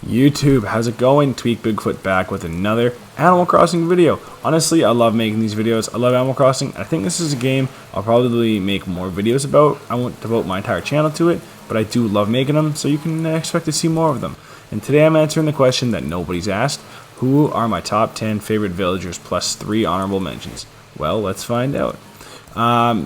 YouTube, how's it going? Tweak Bigfoot back with another Animal Crossing video. Honestly, I love making these videos. I love Animal Crossing. I think this is a game I'll probably make more videos about. I won't devote my entire channel to it, but I do love making them, so you can expect to see more of them. And today I'm answering the question that nobody's asked. Who are my top 10 favorite villagers plus 3 honorable mentions? Well, let's find out.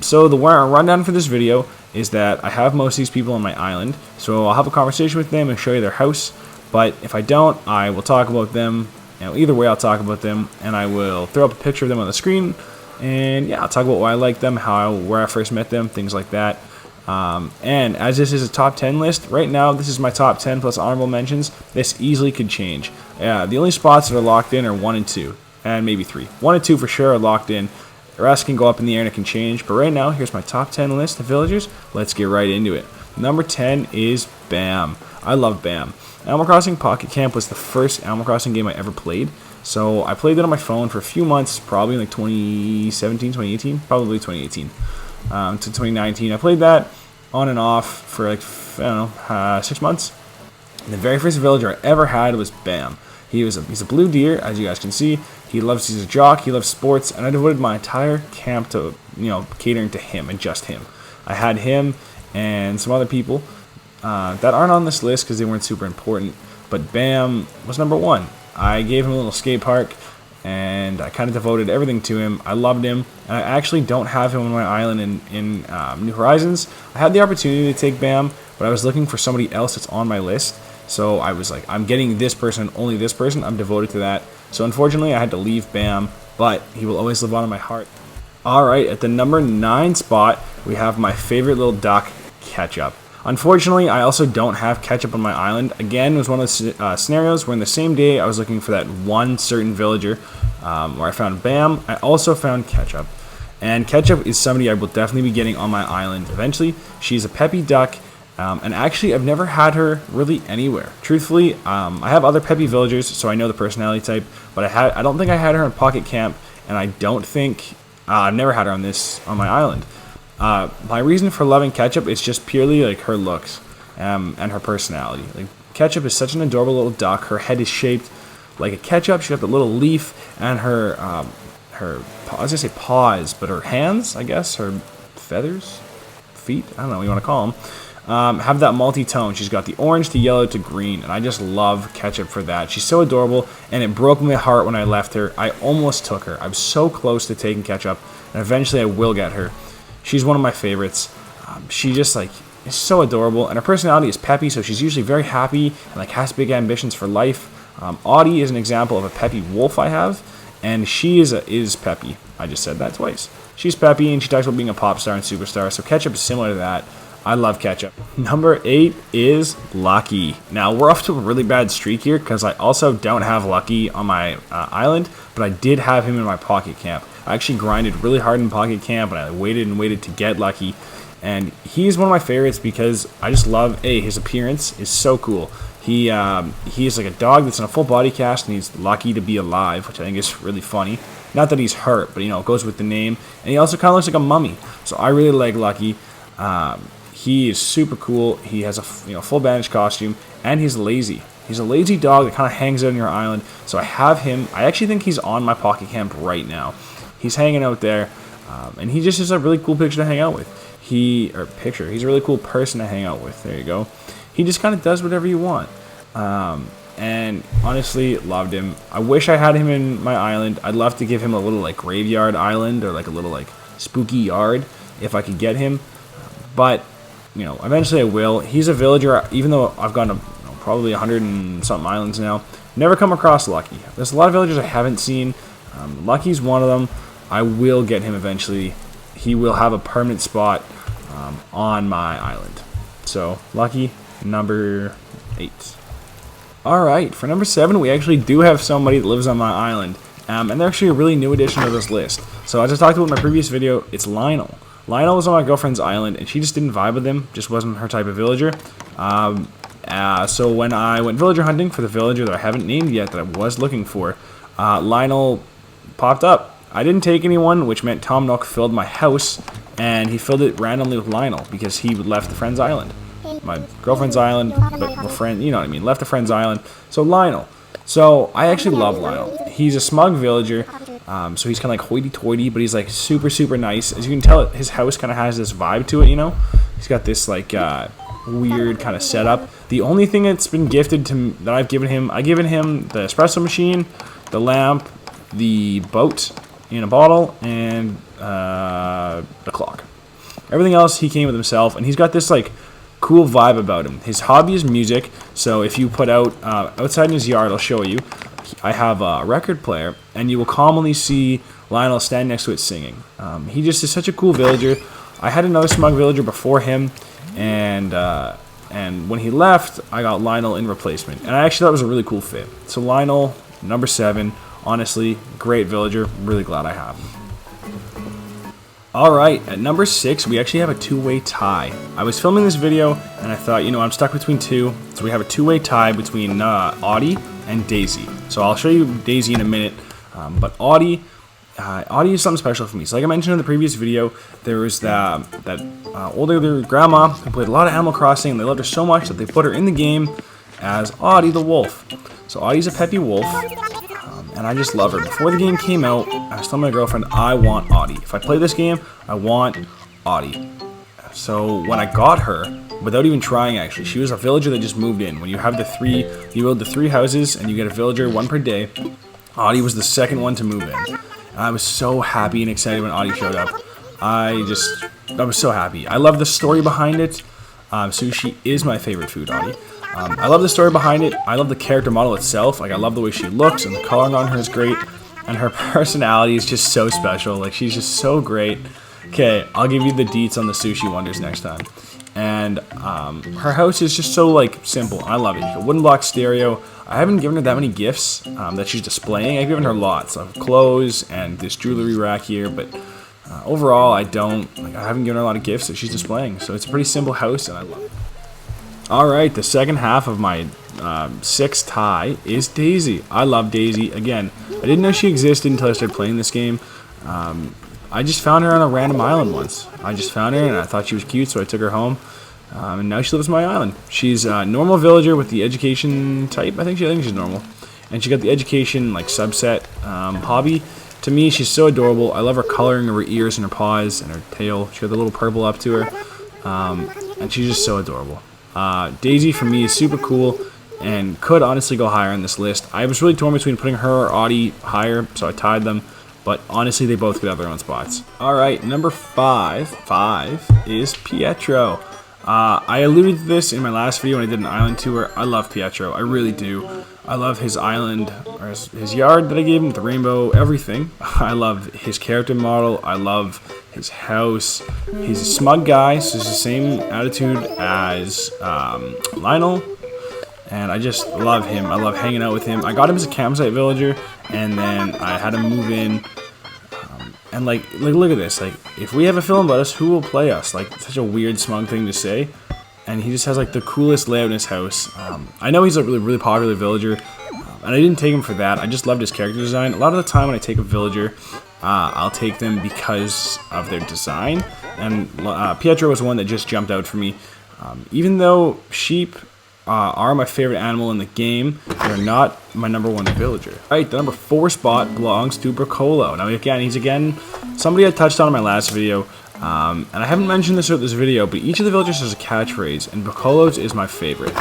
So the rundown for this video is that I have most of these people on my island, so I'll have a conversation with them and show you their house. But if I don't, I will talk about them. Either way, I'll talk about them, and I will throw up a picture of them on the screen. And yeah, I'll talk about why I like them, where I first met them, things like that. And as this is a top 10 list, right now this is my top 10 plus honorable mentions. This easily could change. The only spots that are locked in are 1 and 2, and maybe 3. 1 and 2 for sure are locked in. The rest can go up in the air and it can change. But right now, here's my top 10 list of villagers. Let's get right into it. Number 10 is Bam. I love Bam. Animal Crossing Pocket Camp was the first Animal Crossing game I ever played. So I played it on my phone for a few months, probably like 2017, 2018, probably 2018 to 2019. I played that on and off for like, I don't know, 6 months. And the very first villager I ever had was Bam. He's a blue deer, as you guys can see. He's a jock, he loves sports, and I devoted my entire camp to, catering to him and just him. I had him and some other people that aren't on this list because they weren't super important, but Bam was number 1. I gave him a little skate park, and I kind of devoted everything to him. I loved him, and I actually don't have him on my island in New Horizons. I had the opportunity to take Bam, but I was looking for somebody else that's on my list. So I was like, I'm getting this person, only this person. I'm devoted to that. So unfortunately, I had to leave Bam, but he will always live on in my heart. All right, at the number 9 spot, we have my favorite little duck, Ketchup. Unfortunately, I also don't have Ketchup on my island. Again, it was one of those scenarios where in the same day I was looking for that one certain villager where I found Bam. I also found Ketchup. And Ketchup is somebody I will definitely be getting on my island eventually. She's a peppy duck. And actually, I've never had her really anywhere. Truthfully, I have other peppy villagers, so I know the personality type. But I don't think I had her in Pocket Camp, and I don't think I've never had her on my island. My reason for loving Ketchup is just purely like her looks and her personality. Like Ketchup is such an adorable little duck. Her head is shaped like a ketchup. She got the little leaf, and her I was gonna say paws, but her hands, I guess, her feathers, feet, I don't know what you want to call them. Have that multi-tone. She's got the orange to yellow to green, and I just love Ketchup for that. She's so adorable, and it broke my heart when I left her. I almost took her. I was so close to taking Ketchup, and eventually I will get her. She's one of my favorites. She just is so adorable, and her personality is peppy, so she's usually very happy and has big ambitions for life. Audi is an example of a peppy wolf I have, and she is peppy. I just said that twice. She's peppy, and she talks about being a pop star and superstar, so Ketchup is similar to that. I love Ketchup. Number 8 is Lucky. Now, we're off to a really bad streak here because I also don't have Lucky on my island, but I did have him in my Pocket Camp. I actually grinded really hard in Pocket Camp, and I waited and waited to get Lucky. And he's one of my favorites because I just love, his appearance is so cool. He is like a dog that's in a full body cast, and he's lucky to be alive, which I think is really funny. Not that he's hurt, but it goes with the name. And he also kind of looks like a mummy, so I really like Lucky. He is super cool. He has a full bandage costume, and he's lazy. He's a lazy dog that kind of hangs out on your island. So I have him. I actually think he's on my Pocket Camp right now. He's hanging out there, and he just is a really cool picture to hang out with. He's a really cool person to hang out with. There you go. He just kind of does whatever you want. And honestly, loved him. I wish I had him in my island. I'd love to give him a little graveyard island or a little spooky yard if I could get him. But eventually I will. He's a villager, even though I've gone to probably 100 and something islands now. Never come across Lucky. There's a lot of villagers I haven't seen. Lucky's one of them. I will get him eventually. He will have a permanent spot on my island. So, Lucky, number 8. Alright, for number 7, we actually do have somebody that lives on my island. And they're actually a really new addition to this list. So, as I talked about in my previous video, it's Lionel. Lionel was on my girlfriend's island, and she just didn't vibe with him. Just wasn't her type of villager. So when I went villager hunting for the villager that I haven't named yet that I was looking for, Lionel popped up. I didn't take anyone, which meant Tom Nook filled my house, and he filled it randomly with Lionel because he left the friend's island. my girlfriend's island, but we're friends, you know what I mean, left a friend's island. So Lionel. So I actually love Lionel. He's a smug villager, so he's kind of like hoity-toity, but he's like super, super nice. As you can tell, his house kind of has this vibe to it, you know? He's got this like weird kind of setup. The only thing that's been gifted to me, that I've given him the espresso machine, the lamp, the boat in a bottle, and the clock. Everything else he came with himself, and he's got this like cool vibe about him. His hobby is music, so if you put out outside in his yard, I'll show you. I have a record player, and you will commonly see Lionel stand next to it singing. He just is such a cool villager. I had another smug villager before him, and when he left, I got Lionel in replacement, and I actually thought it was a really cool fit. So Lionel, number 7, honestly, great villager. Really glad I have him. Alright, at number 6, we actually have a two-way tie. I was filming this video, and I thought, you know, I'm stuck between two, so we have a two-way tie between Audi and Daisy. So I'll show you Daisy in a minute, but Audi is something special for me. So like I mentioned in the previous video, there was that older grandma who played a lot of Animal Crossing, and they loved her so much that they put her in the game as Audi the wolf. So Audi's a peppy wolf, and I just love her. Before the game came out, I was telling my girlfriend, I want Audi. If I play this game, I want Audi. So when I got her, without even trying actually, she was a villager that just moved in. When you have you build the 3 houses and you get a villager, 1 per day, Audi was the second one to move in. And I was so happy and excited when Audi showed up. I was so happy. I love the story behind it. Sushi is my favorite food, Audi. I love the story behind it. I love the character model itself. Like, I love the way she looks, and the coloring on her is great. And her personality is just so special. Like, she's just so great. Okay, I'll give you the deets on the Sushi Wonders next time. And her house is just so, like, simple. I love it. A wooden block stereo. I haven't given her that many gifts that she's displaying. I've given her lots of clothes and this jewelry rack here, but overall, I haven't given her a lot of gifts that she's displaying. So it's a pretty simple house, and I love it. Alright, the second half of my 6 tie is Daisy. I love Daisy. Again, I didn't know she existed until I started playing this game. I just found her on a random island once. I just found her and I thought she was cute, so I took her home. And now she lives on my island. She's a normal villager with the education type. I think she's normal. And she got the education like subset hobby. To me, she's so adorable. I love her coloring of her ears and her paws and her tail. She got the little purple up to her. And she's just so adorable. Daisy for me is super cool and could honestly go higher on this list. I was really torn between putting her or Audi higher, so I tied them. But honestly, they both could have their own spots. Alright, number 5 is Pietro. I alluded to this in my last video when I did an island tour. I love Pietro. I really do. I love his island, or his yard that I gave him, the rainbow, everything. I love his character model. I love his house. He's a smug guy, so he's the same attitude as Lionel. And I just love him. I love hanging out with him. I got him as a campsite villager, and then I had him move in. And like look at this. Like, if we have a film about us, who will play us? Like, such a weird, smug thing to say. And he just has like the coolest layout in his house. I know he's a really popular villager, and I didn't take him for that. I just loved his character design. A lot of the time when I take a villager, I'll take them because of their design. And Pietro was one that just jumped out for me. Even though sheep are my favorite animal in the game, they're not my number 1 villager. Alright, the number 4 spot belongs to Bricolo. Now he's again somebody I touched on in my last video, and I haven't mentioned this throughout this video, but each of the villagers has a catchphrase, and Bricolo's is my favorite,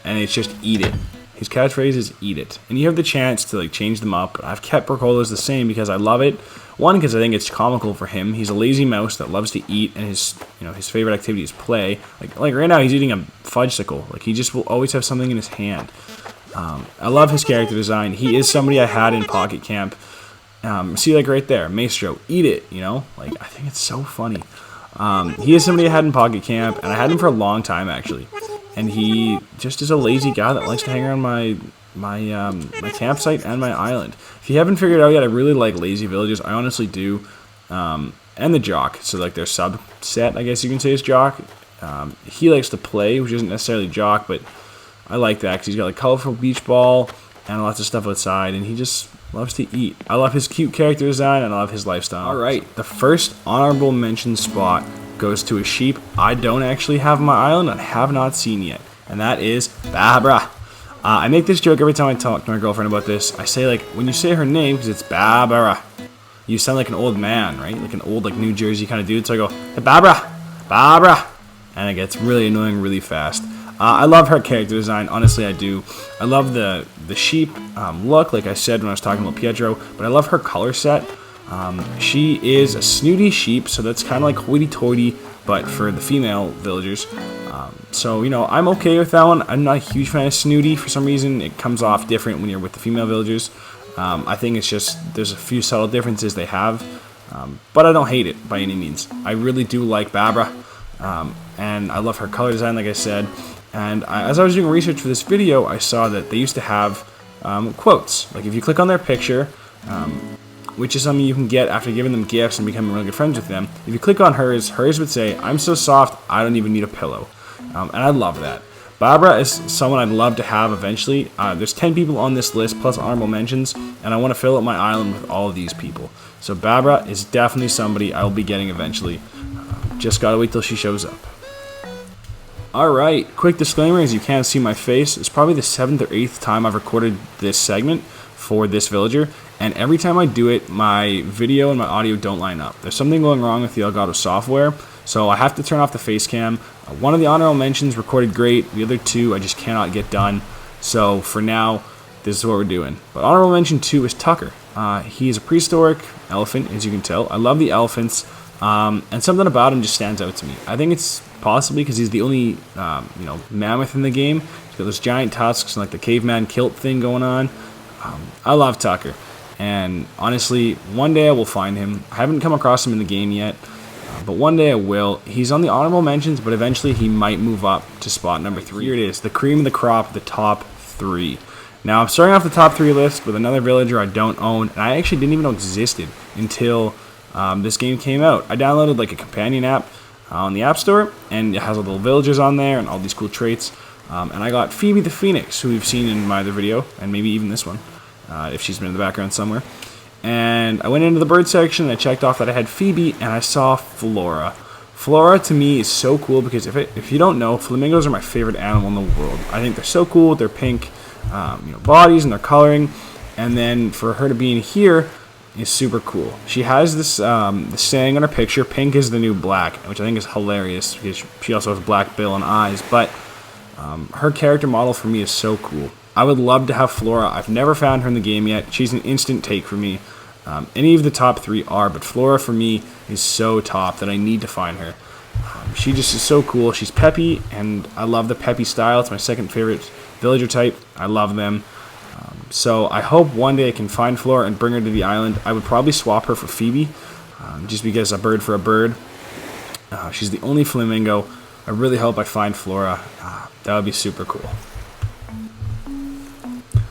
and it's just eat it. His catchphrase is eat it, and you have the chance to like change them up. I've kept Bricolo's the same because I love it. One, because I think it's comical for him. He's a lazy mouse that loves to eat, and his favorite activity is play. Like right now, he's eating a fudgesicle. Like, he just will always have something in his hand. I love his character design. He is somebody I had in Pocket Camp. See, like right there, Maestro, eat it. Like, I think it's so funny. He is somebody I had in Pocket Camp, and I had him for a long time actually. And he just is a lazy guy that likes to hang around my campsite and my island. If you haven't figured it out yet, I really like lazy villagers. I honestly do. And the jock. So like their subset, I guess you can say, is jock. He likes to play, which isn't necessarily jock, but I like that because he's got like colorful beach ball and lots of stuff outside, and he just loves to eat. I love his cute character design, and I love his lifestyle. Alright, the first honorable mention spot goes to a sheep I don't actually have on my island and have not seen yet, and that is Barbara. I make this joke every time I talk to my girlfriend about this. I say, like, when you say her name, because it's Barbara, you sound like an old man, right? Like an old, like, New Jersey kind of dude. So I go, hey, Barbara, Barbara, and it gets really annoying really fast. I love her character design. Honestly, I do. I love the sheep look, like I said when I was talking about Pietro, but I love her color set. She is a snooty sheep, so that's kind of like hoity-toity, but for the female villagers. So, you know, I'm okay with that one. I'm not a huge fan of snooty. For some reason, it comes off different when you're with the female villagers. I think it's just, there's a few subtle differences they have, but I don't hate it by any means. I really do like Barbara, and I love her color design, like I said. And as I was doing research for this video, I saw that they used to have quotes. Like if you click on their picture, which is something you can get after giving them gifts and becoming really good friends with them. If you click on hers would say, "I'm so soft, I don't even need a pillow." And I love that. Barbara is someone I'd love to have eventually. There's 10 people on this list, plus honorable mentions, and I want to fill up my island with all of these people. So Barbara is definitely somebody I will be getting eventually. Just gotta wait till she shows up. Alright, quick disclaimer, as you can't see my face, it's probably the 7th or 8th time I've recorded this segment for this villager, and every time I do it, my video and my audio don't line up. There's something going wrong with the Elgato software, so I have to turn off the face cam. One of the honorable mentions recorded great, the other two I just cannot get done, so for now, this is what we're doing. But honorable mention 2 is Tucker. He is a prehistoric elephant, as you can tell. I love the elephants, and something about him just stands out to me. I think it's possibly because he's the only, mammoth in the game. He's got those giant tusks and like the caveman kilt thing going on. I love Tucker, and honestly, one day I will find him. I haven't come across him in the game yet, but one day I will. He's on the honorable mentions, but eventually he might move up to spot number 3. Here it is, the cream of the crop, the top 3. Now I'm starting off the top 3 list with another villager I don't own, and I actually didn't even know existed until this game came out. I downloaded like a companion app on the App Store, and it has all the little villagers on there and all these cool traits. And I got Phoebe the Phoenix, who we've seen in my other video, and maybe even this one, if she's been in the background somewhere. And I went into the bird section, and I checked off that I had Phoebe, and I saw Flora. Flora, to me, is so cool, because if you don't know, flamingos are my favorite animal in the world. I think they're so cool with their pink bodies and their coloring, and then for her to be in here is super cool. She has this saying on her picture, "Pink is the new black," which I think is hilarious, because she also has black bill and eyes, but her character model for me is so cool. I would love to have Flora. I've never found her in the game yet. She's an instant take for me. Any of the top 3 are, but Flora for me is so top that I need to find her. She just is so cool. She's peppy, and I love the peppy style. It's my second favorite villager type. I love them. So I hope one day I can find Flora and bring her to the island. I would probably swap her for Phoebe, just because a bird for a bird. She's the only flamingo. I really hope I find Flora. That would be super cool.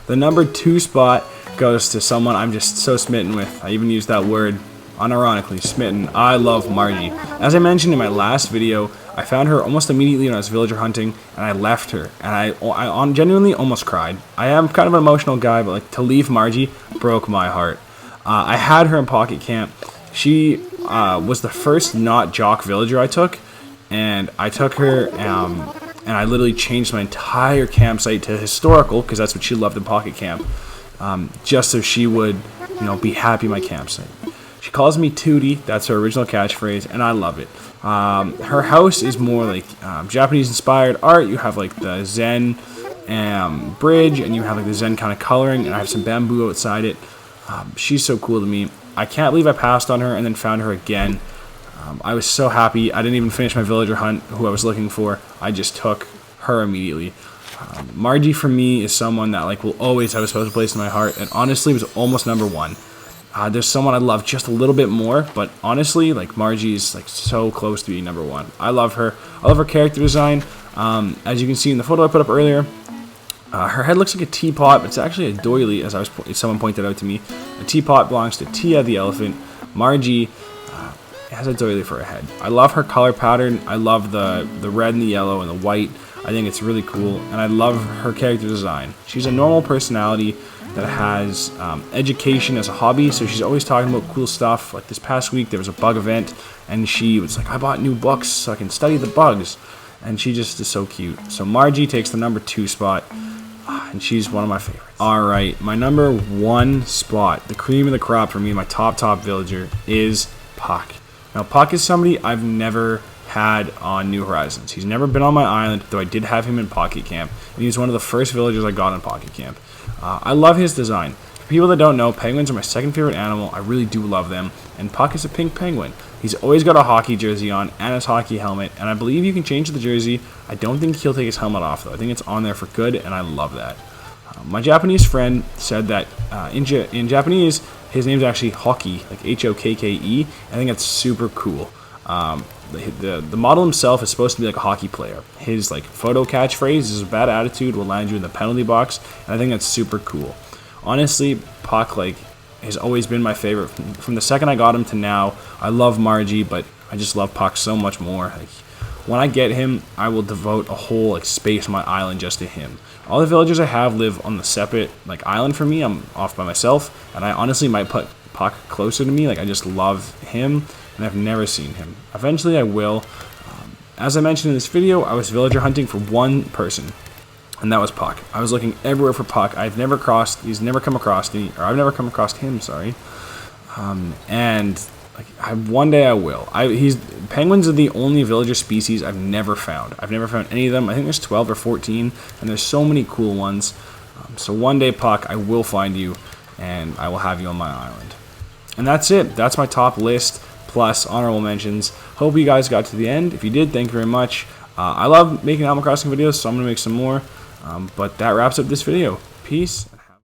The number 2 spot goes to someone I'm just so smitten with. I even used that word unironically, smitten. I love Margie. As I mentioned in my last video, I found her almost immediately when I was villager hunting, and I left her, and I genuinely almost cried. I am kind of an emotional guy, but like to leave Margie broke my heart. I had her in Pocket Camp. She was the first not jock villager I took, and I took her, and I literally changed my entire campsite to historical, because that's what she loved in Pocket Camp, just so she would, be happy in my campsite. She calls me Tootie, that's her original catchphrase, and I love it. Her house is more like Japanese-inspired art. You have like the Zen bridge, and you have like the Zen kind of coloring, and I have some bamboo outside it. She's so cool to me. I can't believe I passed on her and then found her again. I was so happy. I didn't even finish my villager hunt, who I was looking for. I just took her immediately. Margie for me is someone that like will always have a special place in my heart, and honestly was almost number 1. There's someone I love just a little bit more, but honestly, like Margie's like so close to being number 1. I love her. I love her character design. As you can see in the photo I put up earlier, her head looks like a teapot, but it's actually a doily, as someone pointed out to me. A teapot belongs to Tia the elephant. Margie has a doily for a head. I love her color pattern. I love the red and the yellow and the white. I think it's really cool, and I love her character design. She's a normal personality. that has education as a hobby, so she's always talking about cool stuff. Like this past week, there was a bug event, and she was like, I bought new books so I can study the bugs, and she just is so cute. So Margie takes the number 2 spot, and she's one of my favorites. Alright, my number 1 spot, the cream of the crop for me, my top villager, is Puck. Now, Puck is somebody I've never had on New Horizons. He's never been on my island, though I did have him in Pocket Camp, and he was one of the first villagers I got in Pocket Camp. I love his design. For people that don't know, penguins are my second favorite animal. I really do love them, and Puck is a pink penguin. He's always got a hockey jersey on and his hockey helmet, and I believe you can change the jersey. I don't think he'll take his helmet off, though. I think it's on there for good, and I love that. My Japanese friend said that in Japanese, his name's actually Hockey, like Hokke. I think that's super cool. The model himself is supposed to be like a hockey player. His like photo catchphrase is a bad attitude will land you in the penalty box, and I think that's super cool. Honestly, Puck like has always been my favorite from the second I got him to now. I love Margie, but I just love Puck so much more. Like, when I get him, I will devote a whole like space on my island just to him. All the villagers I have live on the separate like island from me. I'm off by myself, and I honestly might put Puck closer to me. Like I just love him, and I've never seen him. Eventually I will. As I mentioned in this video, I was villager hunting for one person, and that was Puck. I was looking everywhere for Puck. He's never come across me, or I've never come across him, sorry. And like, one day I will. Penguins are the only villager species I've never found. I've never found any of them. I think there's 12 or 14, and there's so many cool ones. So one day, Puck, I will find you, and I will have you on my island. And that's it. That's my top list, plus honorable mentions. Hope you guys got to the end. If you did, thank you very much. I love making Animal Crossing videos, so I'm going to make some more. But that wraps up this video. Peace.